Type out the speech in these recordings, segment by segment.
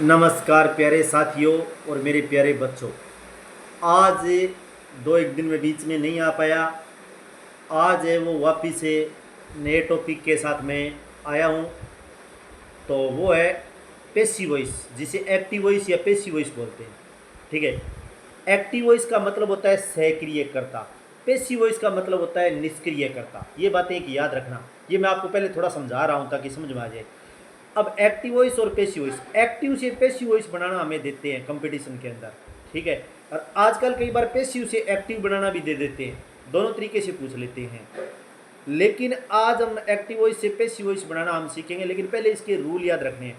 नमस्कार प्यारे साथियों और मेरे प्यारे बच्चों। आज दो एक दिन में बीच में नहीं आ पाया। आज है वो वापिस से नए टॉपिक के साथ मैं आया हूँ। तो वो है पेसिव वॉइस, जिसे एक्टिव वॉइस या पेसिव वॉइस बोलते हैं। ठीक है। एक्टिव वॉइस का मतलब होता है सक्रियकर्ता, पेसिव वॉइस का मतलब होता है निष्क्रियकर्ता। ये बातें एक याद रखना। ये मैं आपको पहले थोड़ा समझा रहा हूँ ताकि समझ में आ जाए। अब एक्टिव वॉइस और पेसिव वॉइस, एक्टिव से पेसिव वॉइस बनाना हमें देते हैं कंपटीशन के अंदर। ठीक है। और आजकल कई बार पेसिव से एक्टिव बनाना भी दे देते हैं, दोनों तरीके से पूछ लेते हैं। लेकिन आज हम एक्टिव वॉइस से पेसिव वॉइस बनाना हम सीखेंगे, लेकिन पहले इसके रूल याद रखने हैं।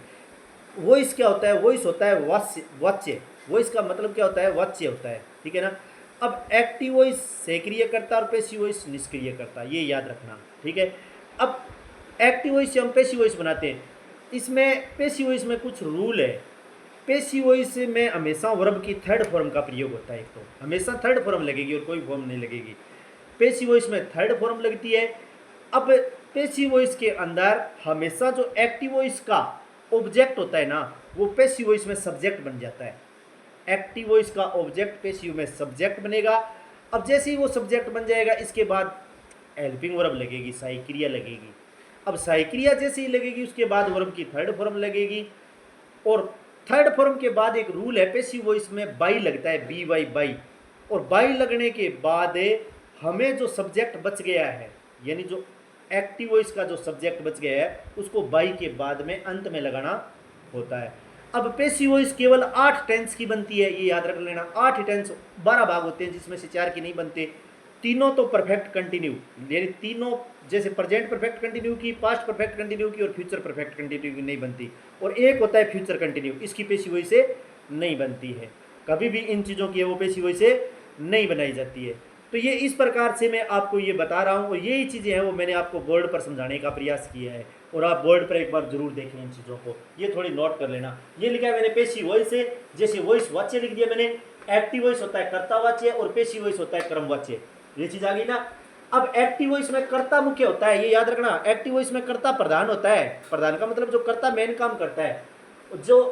वॉइस क्या होता है? वॉइस होता है वाच्य। वॉइस का मतलब क्या होता है? वाच्य होता है। ठीक है ना। अब एक्टिव वॉइस सक्रिय करता और पेसिव वॉइस निष्क्रिय करता, ये याद रखना। ठीक है। अब एक्टिव वॉइस से हम पेसिव वॉइस बनाते हैं। इसमें पेसिव वॉइस में कुछ रूल है। पेसिव वॉइस में हमेशा वर्ब की थर्ड फॉर्म का प्रयोग होता है। एक तो हमेशा थर्ड फॉर्म लगेगी और कोई फॉर्म नहीं लगेगी। पेसिव वॉइस में थर्ड फॉर्म लगती है। अब पेसिव वॉइस के अंदर हमेशा जो एक्टिव वॉइस का ऑब्जेक्ट होता है ना, वो पेसिव वॉइस में सब्जेक्ट बन जाता है। एक्टिव वॉइस का ऑब्जेक्ट पेसिव में सब्जेक्ट बनेगा। अब जैसे ही वो सब्जेक्ट बन जाएगा, इसके बाद हेल्पिंग वर्ब लगेगी, सहायक क्रिया लगेगी। अब सहायक क्रिया जैसे ही लगेगी, उसके बाद वर्ब की थर्ड फॉर्म लगेगी। और थर्ड फॉर्म के बाद एक रूल है, पेसिव वॉइस में बाई लगता है, बी वाई बाई। और बाई लगने के बाद हमें जो सब्जेक्ट बच गया है, यानी जो एक्टिव वॉइस का जो सब्जेक्ट बच गया है, उसको बाई के बाद में अंत में लगाना होता है। अब पेसिव वॉइस केवल 8 टेंस की बनती है, ये याद रख लेना। 8 टेंस, 12 भाग होते हैं, जिसमें से 4 की नहीं बनते। तीनों तो परफेक्ट कंटिन्यू, यानी तीनों जैसे प्रेजेंट परफेक्ट कंटिन्यू की, पास्ट परफेक्ट कंटिन्यू की और फ्यूचर परफेक्ट कंटिन्यू की नहीं बनती। और एक होता है फ्यूचर कंटिन्यू, इसकी पेसिव वॉइस से नहीं बनती है। कभी भी इन चीज़ों की वो पेसिव वॉइस से नहीं बनाई जाती है। तो ये इस प्रकार से मैं आपको ये बता रहा हूँ, और यही चीज़ें हैं वो मैंने आपको बोर्ड पर समझाने का प्रयास किया है। और आप बोर्ड पर एक बार जरूर देखें इन चीज़ों को, ये थोड़ी नोट कर लेना। ये लिखा है मैंने पेसिव वॉइस से, जैसे वॉइस वाच्य लिख दिया मैंने। एक्टिव वॉइस होता है कर्तावाच्य और पेसिव वॉइस होता है क्रमवाच्य। ये चीज़ आ गई ना। अब एक्टिव वॉइस में कर्ता मुख्य होता है, ये याद रखना। एक्टिव वॉइस में कर्ता प्रधान होता है। प्रधान का मतलब जो कर्ता मेन काम करता है। जो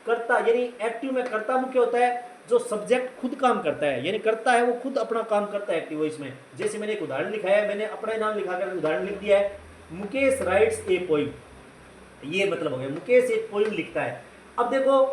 कर्ता यानी एक्टिव में कर्ता मुख्य होता है, जो सब्जेक्ट खुद काम करता है, यानी करता है वो खुद अपना काम करता है एक्टिव वॉइस में। जैसे मैंने एक उदाहरण लिखा है, मैंने अपना नाम लिखाकर उदाहरण लिख दिया है, मुकेश राइट्स ए पोइम। ये मतलब हो गया, मुकेश एक पोइम लिखता है। अब देखो,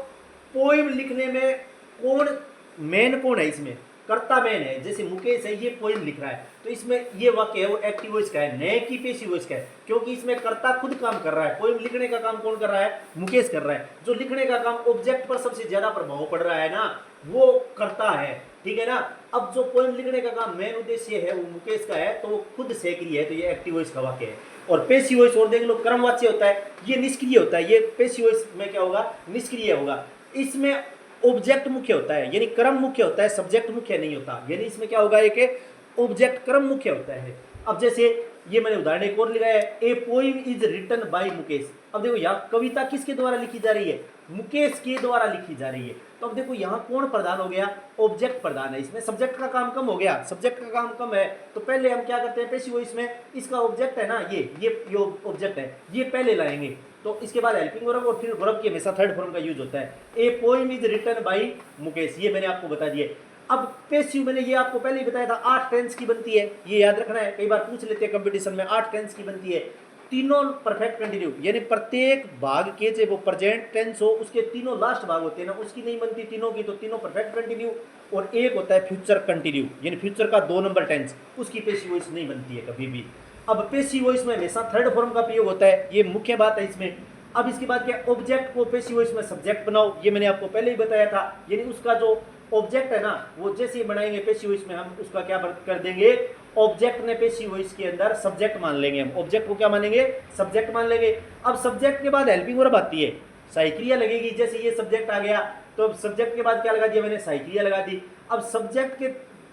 पोइम लिखने में कौन मेन, कौन है इसमें? कर्ता मेन है। जैसे मुकेश है, ये पोइम लिख रहा है, तो इसमें ये वाक्य है वो एक्टिव वॉइस का है, न कि पेसिव वॉइस का है, क्योंकि इसमें कर्ता खुद काम कर रहा है। पोइम लिखने का काम कौन कर रहा है? मुकेश कर रहा है। जो लिखने का काम ऑब्जेक्ट पर सबसे ज्यादा प्रभाव पड़ रहा है ना, वो कर्ता है। ठीक है ना। अब जो पोइम लिखने का काम मेन उद्देश्य है वो मुकेश का है, तो वो खुद सक्रिय है, तो ये एक्टिव वॉइस का वाक्य है। और पेसिव वॉइस और देख लो, क्रमवाच्य होता है, ये निष्क्रिय होता है। ये पेसिव वॉइस में क्या होगा? निष्क्रिय होगा। इसमें ऑब्जेक्ट मुख्य होता है, यानी क्रम मुख्य होता है, सब्जेक्ट मुख्य नहीं होता। यानी इसमें क्या होगा? एक ऑब्जेक्ट क्रम मुख्य होता है। अब जैसे ये मैंने उदाहरण एक और लिखा है, a poem is written by Mukesh. अब देखो यहाँ कविता किसके द्वारा लिखी जा रही है? मुकेश के द्वारा लिखी जा रही है। तो अब देखो यहाँ कौन प्रधान हो गया? ऑब्जेक्ट प्रधान है। इसमें सब्जेक्ट का काम कम हो गया, सब्जेक्ट का काम कम है। तो पहले हम क्या करते हैं पेसिव वॉइस में, इसका ऑब्जेक्ट है ना, ये ऑब्जेक्ट है, ये पहले लाएंगे। तो इसके बाद हेल्पिंग वर्ब और फिर वर्ब की हमेशा थर्ड फॉर्म का यूज होता है। A poem is written by Mukesh, ये मैंने आपको बता दिया। अब पेसिव मैंने ये आपको पहले ही बताया था, 8 टेंस की बनती है, ये याद रखना है। कई बार पूछ लेते हैं कंपटीशन में, 8 टेंस की बनती है। तीनों परफेक्ट कंटिन्यू, यानी प्रत्येक भाग के चाहे वो प्रेजेंट टेंस हो, उसके तीनों लास्ट भाग होते हैं ना, उसकी नहीं बनती तीनों की, तो तीनों परफेक्ट कंटिन्यू। और एक होता है फ्यूचर कंटिन्यू, यानी फ्यूचर का 2 नंबर टेंस, उसकी पेसिव वॉइस नहीं बनती है कभी भी। अब पेसिव वॉइस में हमेशा थर्ड फॉर्म का प्रयोग होता है, ये मुख्य बात है इसमें। अब इसके बाद क्या? ऑब्जेक्ट को पेसिव वॉइस में सब्जेक्ट बनाओ, ये मैंने आपको पहले ही बताया था। यानी उसका जो ऑब्जेक्ट है ना, वो जैसे ही बनाएंगे पेसिव वॉइस में, हम उसका क्या कर देंगे? ऑब्जेक्ट ने पेसिव वॉइस के अंदर सब्जेक्ट मान लेंगे। हम ऑब्जेक्ट को क्या मानेंगे? सब्जेक्ट मान लेंगे। अब सब्जेक्ट के बाद हेल्पिंग वर्ब आती है, सहायक क्रिया लगेगी। जैसे ये सब्जेक्ट आ गया, तो सब्जेक्ट के बाद क्या लगा दिया मैंने? सहायक क्रिया लगा दी। अब सब्जेक्ट के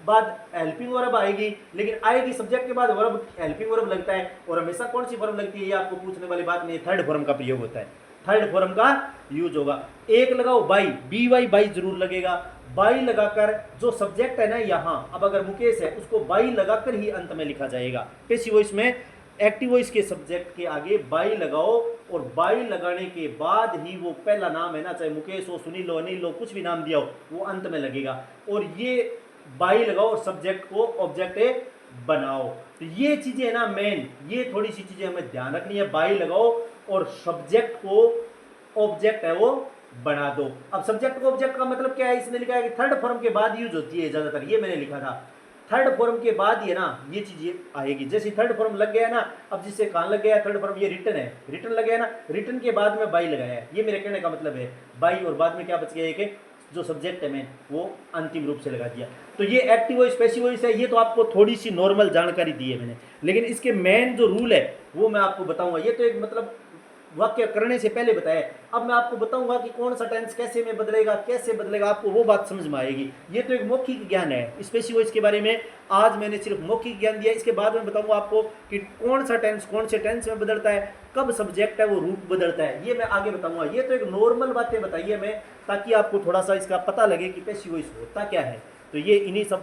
बाद हेल्पिंग वर्ब आएगी, लेकिन आएगी सब्जेक्ट के बाद वर्ब, हेल्पिंग वर्ब लगता है। और हमेशा कौन सी वर्ब लगती है, ये आपको पूछने वाली बात नहीं, थर्ड फॉर्म का प्रयोग होता है, थर्ड फॉर्म का यूज होगा। एक लगाओ बाई, बी वाई बाई जरूर लगेगा। बाई लगाकर जो सब्जेक्ट है ना यहाँ, अब अगर मुकेश है उसको बाई लगाकर ही अंत में लिखा जाएगा। पेसिव वॉइस में एक्टिव वॉइस के सब्जेक्ट के आगे बाई लगाओ, और बाई लगाने के बाद ही वो पहला नाम है ना, चाहे मुकेश हो, सुनील हो, अनिल हो, कुछ भी नाम दिया हो, वो अंत में लगेगा। और ये बाई लगाओ और सब्जेक्ट को ऑब्जेक्ट बनाओ। तो ये चीजें है ना मेन, ये थोड़ी सी चीजें हमें ध्यान रखनी है। बाई लगाओ और सब्जेक्ट को ऑब्जेक्ट है वो बना दो। अब सब्जेक्ट को ऑब्जेक्ट का मतलब क्या है, इसने लिखा है कि थर्ड फॉर्म के बाद यूज होती है ज्यादातर, ये मैंने लिखा था। थर्ड फॉर्म के बाद ही है ना ये चीज आएगी। जैसे थर्ड फॉर्म लग गया ना, अब जिससे कहां लग गया थर्ड फॉर्म, ये रिटर्न है, रिटर्न लग गया ना, रिटर्न के बाद में बाई लगाया है, ये मेरे कहने का मतलब है। बाई और बाद में क्या बच गया, एक जो सब्जेक्ट है मैं वो अंतिम रूप से लगा दिया। तो ये एक्टिव वॉइस पैसिव वॉइस है, ये तो आपको थोड़ी सी नॉर्मल जानकारी दी है मैंने, लेकिन इसके मेन जो रूल है वो मैं आपको बताऊंगा। ये तो एक मतलब वाक्य करने से पहले बताया, अब मैं आपको बताऊंगा कि कौन सा टेंस कैसे में बदलेगा, कैसे बदलेगा, आपको वो बात समझ में आएगी। ये तो एक मौखिक ज्ञान है, स्पेसिव वॉइस के बारे में आज मैंने सिर्फ मौखिक ज्ञान दिया। इसके बाद में बताऊंगा आपको कि कौन सा टेंस कौन से टेंस में बदलता है, कब सब्जेक्ट है वो रूप बदलता है, ये मैं आगे बताऊंगा। ये तो एक नॉर्मल बातें बताइए मैं, ताकि आपको थोड़ा सा इसका पता लगे कि पैसिव वॉइस होता क्या है। तो ये इन्हीं सब